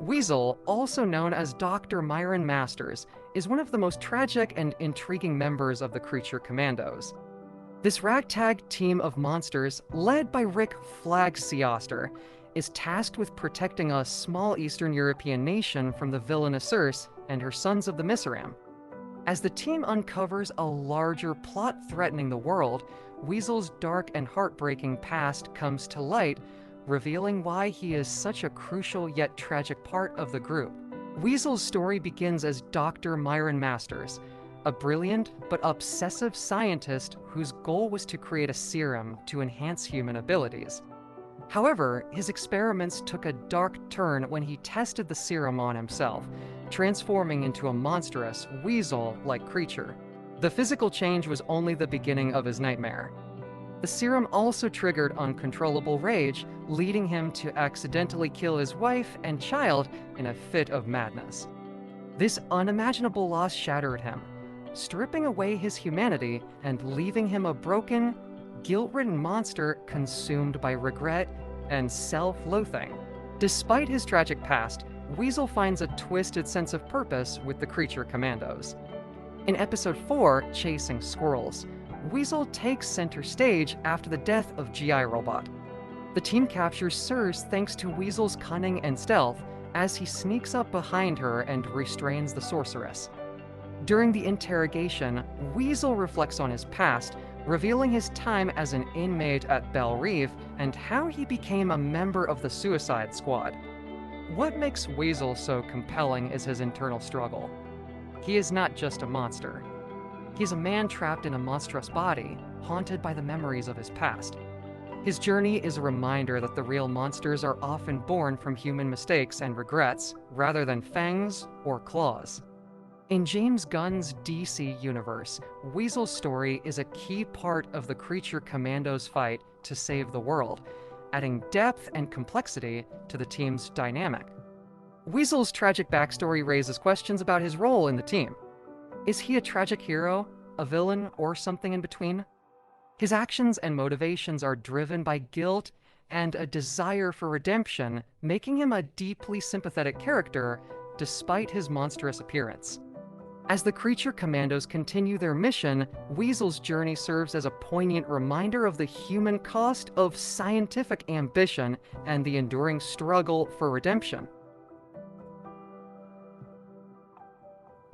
Weasel, also known as Dr. Myron Masters, is one of the most tragic and intriguing members of the Creature Commandos. This ragtag team of monsters, led by Rick Flag Seoster, is tasked with protecting a small Eastern European nation from the villainous Circe and her sons of the Miseram. As the team uncovers a larger plot threatening the world, Weasel's dark and heartbreaking past comes to light, revealing why he is such a crucial yet tragic part of the group. Weasel's story begins as Dr. Myron Masters, a brilliant but obsessive scientist whose goal was to create a serum to enhance human abilities. However, his experiments took a dark turn when he tested the serum on himself, transforming into a monstrous, weasel-like creature. The physical change was only the beginning of his nightmare. The serum also triggered uncontrollable rage, leading him to accidentally kill his wife and child in a fit of madness. This unimaginable loss shattered him, stripping away his humanity and leaving him a broken, guilt-ridden monster consumed by regret and self-loathing. Despite his tragic past, Weasel finds a twisted sense of purpose with the Creature Commandos. In Episode 4, Chasing Squirrels, Weasel takes center stage after the death of GI Robot. The team captures Circe thanks to Weasel's cunning and stealth as he sneaks up behind her and restrains the sorceress. During the interrogation, Weasel reflects on his past, revealing his time as an inmate at Belle Reve and how he became a member of the Suicide Squad. What makes Weasel so compelling is his internal struggle. He is not just a monster. He's a man trapped in a monstrous body, haunted by the memories of his past. His journey is a reminder that the real monsters are often born from human mistakes and regrets, rather than fangs or claws. In James Gunn's DC universe, Weasel's story is a key part of the Creature Commandos' fight to save the world, adding depth and complexity to the team's dynamic. Weasel's tragic backstory raises questions about his role in the team. Is he a tragic hero, a villain, or something in between? His actions and motivations are driven by guilt and a desire for redemption, making him a deeply sympathetic character despite his monstrous appearance. As the Creature Commandos continue their mission, Weasel's journey serves as a poignant reminder of the human cost of scientific ambition and the enduring struggle for redemption.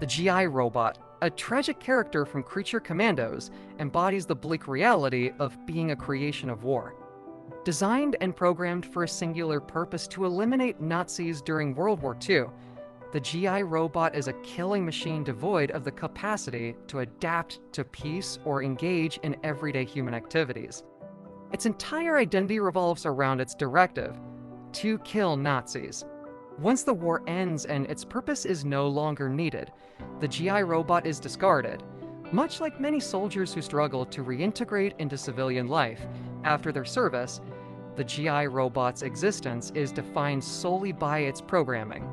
The GI Robot, a tragic character from Creature Commandos, embodies the bleak reality of being a creation of war. Designed and programmed for a singular purpose to eliminate Nazis during World War II, the GI Robot is a killing machine devoid of the capacity to adapt to peace or engage in everyday human activities. Its entire identity revolves around its directive: to kill Nazis. Once the war ends and its purpose is no longer needed, the GI Robot is discarded, much like many soldiers who struggle to reintegrate into civilian life after their service. The GI Robot's existence is defined solely by its programming.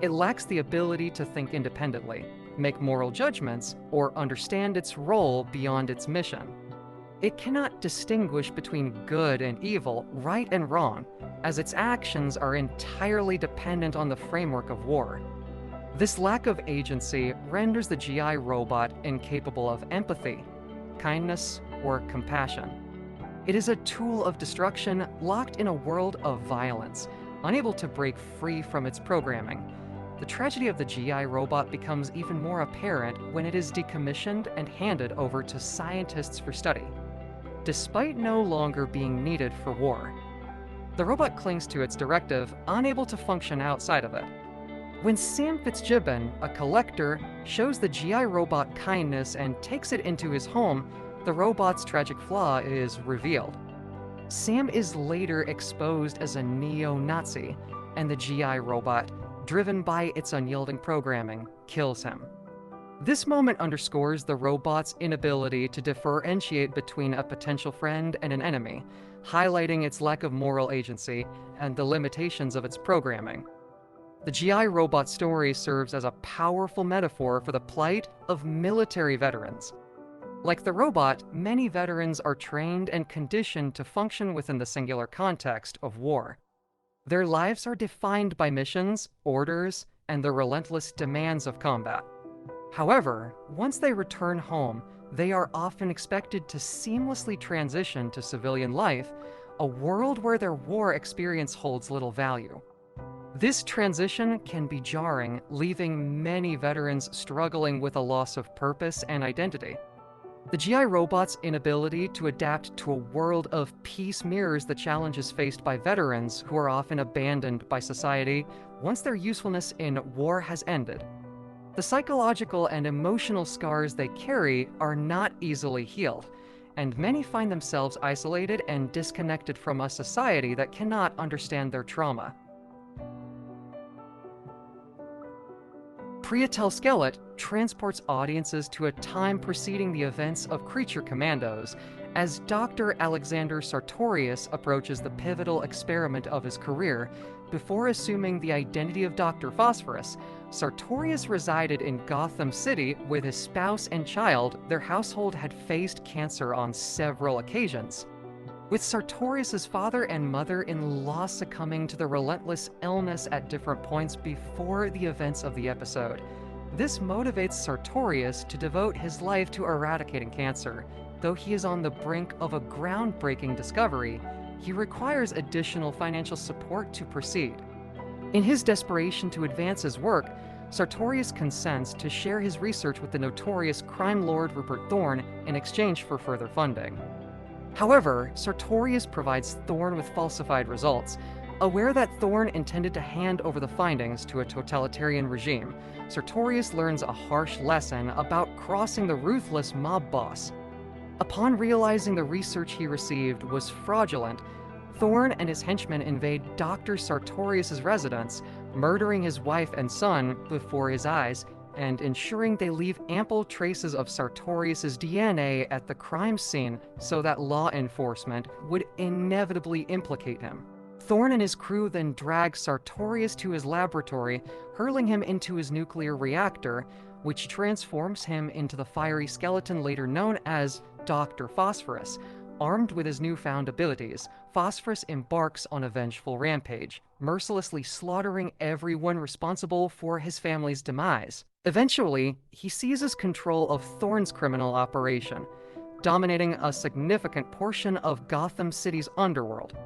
It lacks the ability to think independently, make moral judgments, or understand its role beyond its mission. It cannot distinguish between good and evil, right and wrong, as its actions are entirely dependent on the framework of war. This lack of agency renders the GI Robot incapable of empathy, kindness, or compassion. It is a tool of destruction locked in a world of violence, unable to break free from its programming. The tragedy of the GI Robot becomes even more apparent when it is decommissioned and handed over to scientists for study, despite no longer being needed for war. The robot clings to its directive, unable to function outside of it. When Sam Fitzgibbon, a collector, shows the GI Robot kindness and takes it into his home, the robot's tragic flaw is revealed. Sam is later exposed as a neo-Nazi, and the GI Robot, driven by its unyielding programming, kills him. This moment underscores the robot's inability to differentiate between a potential friend and an enemy, highlighting its lack of moral agency and the limitations of its programming. The GI Robot story serves as a powerful metaphor for the plight of military veterans. Like the robot, many veterans are trained and conditioned to function within the singular context of war. Their lives are defined by missions, orders, and the relentless demands of combat. However, once they return home, they are often expected to seamlessly transition to civilian life, a world where their war experience holds little value. This transition can be jarring, leaving many veterans struggling with a loss of purpose and identity. The GI robot's inability to adapt to a world of peace mirrors the challenges faced by veterans who are often abandoned by society once their usefulness in war has ended. The psychological and emotional scars they carry are not easily healed, and many find themselves isolated and disconnected from a society that cannot understand their trauma. Prietel Skelet transports audiences to a time preceding the events of Creature Commandos, as Dr. Alexander Sartorius approaches the pivotal experiment of his career. Before assuming the identity of Dr. Phosphorus, Sartorius resided in Gotham City with his spouse and child. Their household had faced cancer on several occasions, with Sartorius's father and mother-in-law succumbing to the relentless illness at different points before the events of the episode. This motivates Sartorius to devote his life to eradicating cancer. Though he is on the brink of a groundbreaking discovery, he requires additional financial support to proceed. In his desperation to advance his work, Sartorius consents to share his research with the notorious crime lord Rupert Thorne in exchange for further funding. However, Sartorius provides Thorne with falsified results. Aware that Thorne intended to hand over the findings to a totalitarian regime, Sartorius learns a harsh lesson about crossing the ruthless mob boss. Upon realizing the research he received was fraudulent, Thorne and his henchmen invade Dr. Sartorius's residence, murdering his wife and son before his eyes, and ensuring they leave ample traces of Sartorius's DNA at the crime scene so that law enforcement would inevitably implicate him. Thorne and his crew then drag Sartorius to his laboratory, hurling him into his nuclear reactor, which transforms him into the fiery skeleton later known as Dr. Phosphorus. Armed with his newfound abilities, Phosphorus embarks on a vengeful rampage, mercilessly slaughtering everyone responsible for his family's demise. Eventually, he seizes control of Thorne's criminal operation, dominating a significant portion of Gotham City's underworld.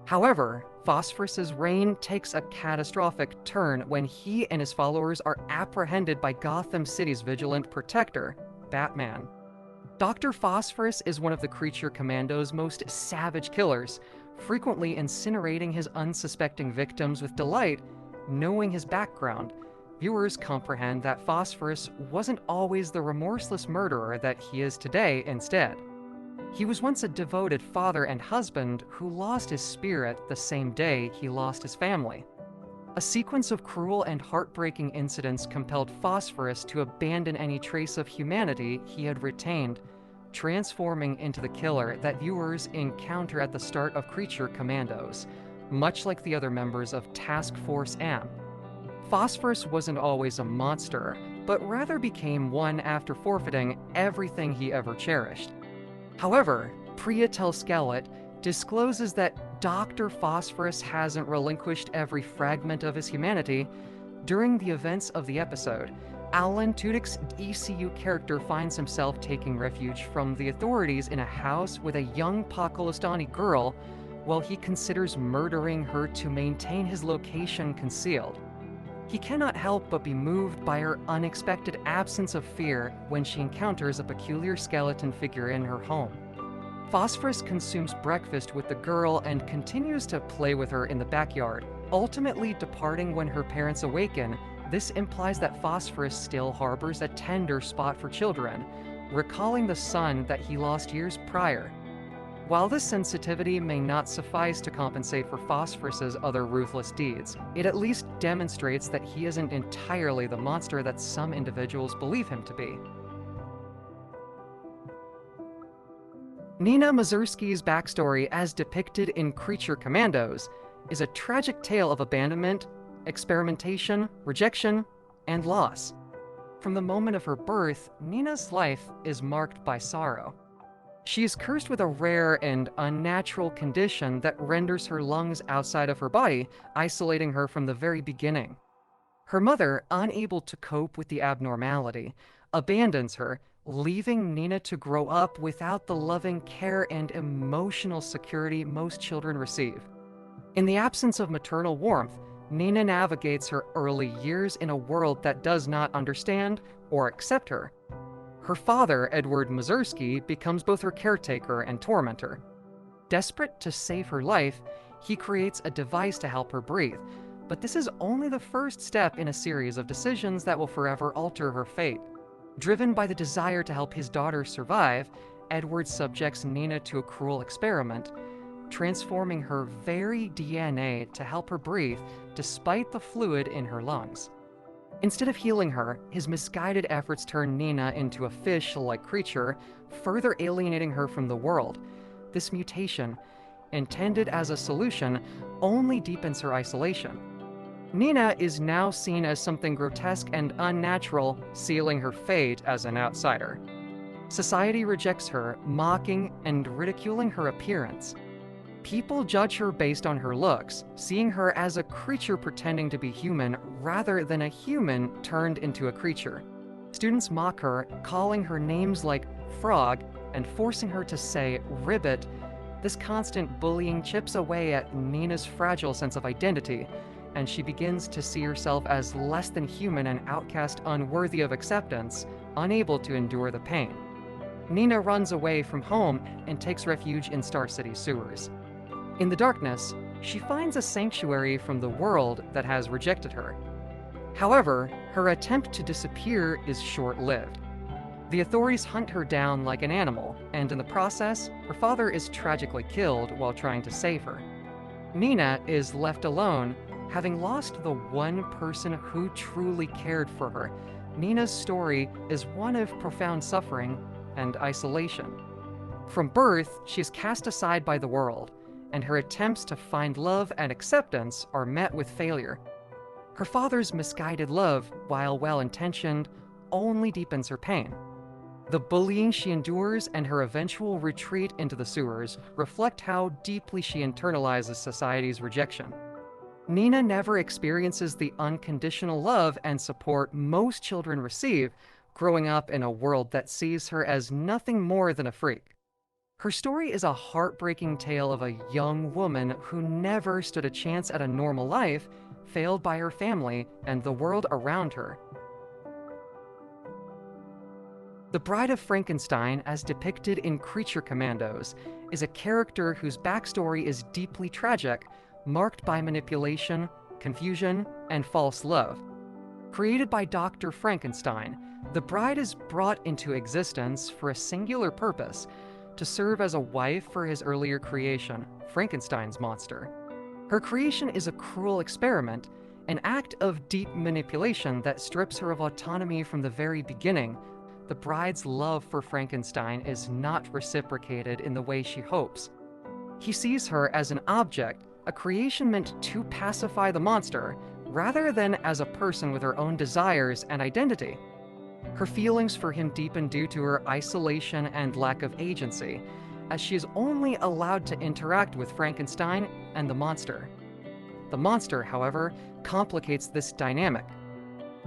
However, Phosphorus's reign takes a catastrophic turn when he and his followers are apprehended by Gotham City's vigilant protector, Batman. Dr. Phosphorus is one of the Creature Commandos' most savage killers, frequently incinerating his unsuspecting victims with delight. Knowing his background, viewers comprehend that Phosphorus wasn't always the remorseless murderer that he is today. Instead, he was once a devoted father and husband who lost his spirit the same day he lost his family. A sequence of cruel and heartbreaking incidents compelled Phosphorus to abandon any trace of humanity he had retained, transforming into the killer that viewers encounter at the start of Creature Commandos, much like the other members of Task Force M. Phosphorus wasn't always a monster, but rather became one after forfeiting everything he ever cherished. However, Prietel Skelet discloses that Dr. Phosphorus hasn't relinquished every fragment of his humanity. During the events of the episode, Alan Tudyk's ECU character finds himself taking refuge from the authorities in a house with a young Pakistani girl, while he considers murdering her to maintain his location concealed. He cannot help but be moved by her unexpected absence of fear when she encounters a peculiar skeleton figure in her home. Phosphorus consumes breakfast with the girl and continues to play with her in the backyard, ultimately departing when her parents awaken. This implies that Phosphorus still harbors a tender spot for children, recalling the son that he lost years prior. While this sensitivity may not suffice to compensate for Phosphorus's other ruthless deeds, it at least demonstrates that he isn't entirely the monster that some individuals believe him to be. Nina Mazursky's backstory, as depicted in Creature Commandos, is a tragic tale of abandonment, experimentation, rejection, and loss. From the moment of her birth, Nina's life is marked by sorrow. She is cursed with a rare and unnatural condition that renders her lungs outside of her body, isolating her from the very beginning. Her mother, unable to cope with the abnormality, abandons her, leaving Nina to grow up without the loving care and emotional security most children receive. In the absence of maternal warmth, Nina navigates her early years in a world that does not understand or accept her. Her father, Edward Mazursky, becomes both her caretaker and tormentor. Desperate to save her life, he creates a device to help her breathe, but this is only the first step in a series of decisions that will forever alter her fate. Driven by the desire to help his daughter survive, Edward subjects Nina to a cruel experiment, transforming her very DNA to help her breathe despite the fluid in her lungs. Instead of healing her, his misguided efforts turn Nina into a fish-like creature, further alienating her from the world. This mutation, intended as a solution, only deepens her isolation. Nina is now seen as something grotesque and unnatural, sealing her fate as an outsider. Society rejects her, mocking and ridiculing her appearance. People judge her based on her looks, seeing her as a creature pretending to be human rather than a human turned into a creature. Students mock her, calling her names like frog and forcing her to say ribbit. This constant bullying chips away at Nina's fragile sense of identity, and she begins to see herself as less than human and outcast, unworthy of acceptance, unable to endure the pain. Nina runs away from home and takes refuge in Star City sewers. In the darkness, she finds a sanctuary from the world that has rejected her. However, her attempt to disappear is short-lived. The authorities hunt her down like an animal, and in the process, her father is tragically killed while trying to save her. Nina is left alone, having lost the one person who truly cared for her. Nina's story is one of profound suffering and isolation. From birth, she is cast aside by the world, and her attempts to find love and acceptance are met with failure. Her father's misguided love, while well-intentioned, only deepens her pain. The bullying she endures and her eventual retreat into the sewers reflect how deeply she internalizes society's rejection. Nina never experiences the unconditional love and support most children receive, growing up in a world that sees her as nothing more than a freak. Her story is a heartbreaking tale of a young woman who never stood a chance at a normal life, failed by her family and the world around her. The Bride of Frankenstein, as depicted in Creature Commandos, is a character whose backstory is deeply tragic, marked by manipulation, confusion, and false love. Created by Dr. Frankenstein, the bride is brought into existence for a singular purpose: to serve as a wife for his earlier creation, Frankenstein's monster. Her creation is a cruel experiment, an act of deep manipulation that strips her of autonomy from the very beginning. The bride's love for Frankenstein is not reciprocated in the way she hopes. He sees her as an object, a creation meant to pacify the monster, rather than as a person with her own desires and identity. Her feelings for him deepen due to her isolation and lack of agency, as she is only allowed to interact with Frankenstein and the monster. The monster, however, complicates this dynamic.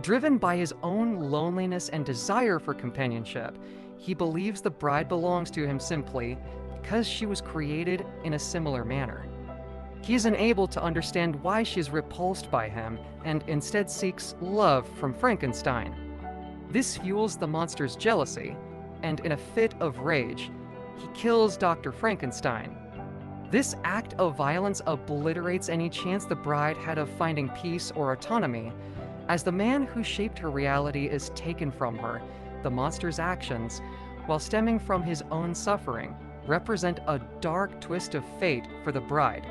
Driven by his own loneliness and desire for companionship, he believes the bride belongs to him simply because she was created in a similar manner. He is unable to understand why she is repulsed by him and instead seeks love from Frankenstein. This fuels the monster's jealousy, and in a fit of rage, he kills Dr. Frankenstein. This act of violence obliterates any chance the bride had of finding peace or autonomy. As the man who shaped her reality is taken from her, the monster's actions, while stemming from his own suffering, represent a dark twist of fate for the bride.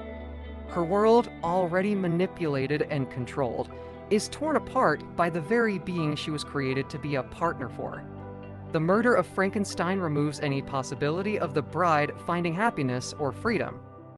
Her world, already manipulated and controlled, is torn apart by the very being she was created to be a partner for. The murder of Frankenstein removes any possibility of the bride finding happiness or freedom.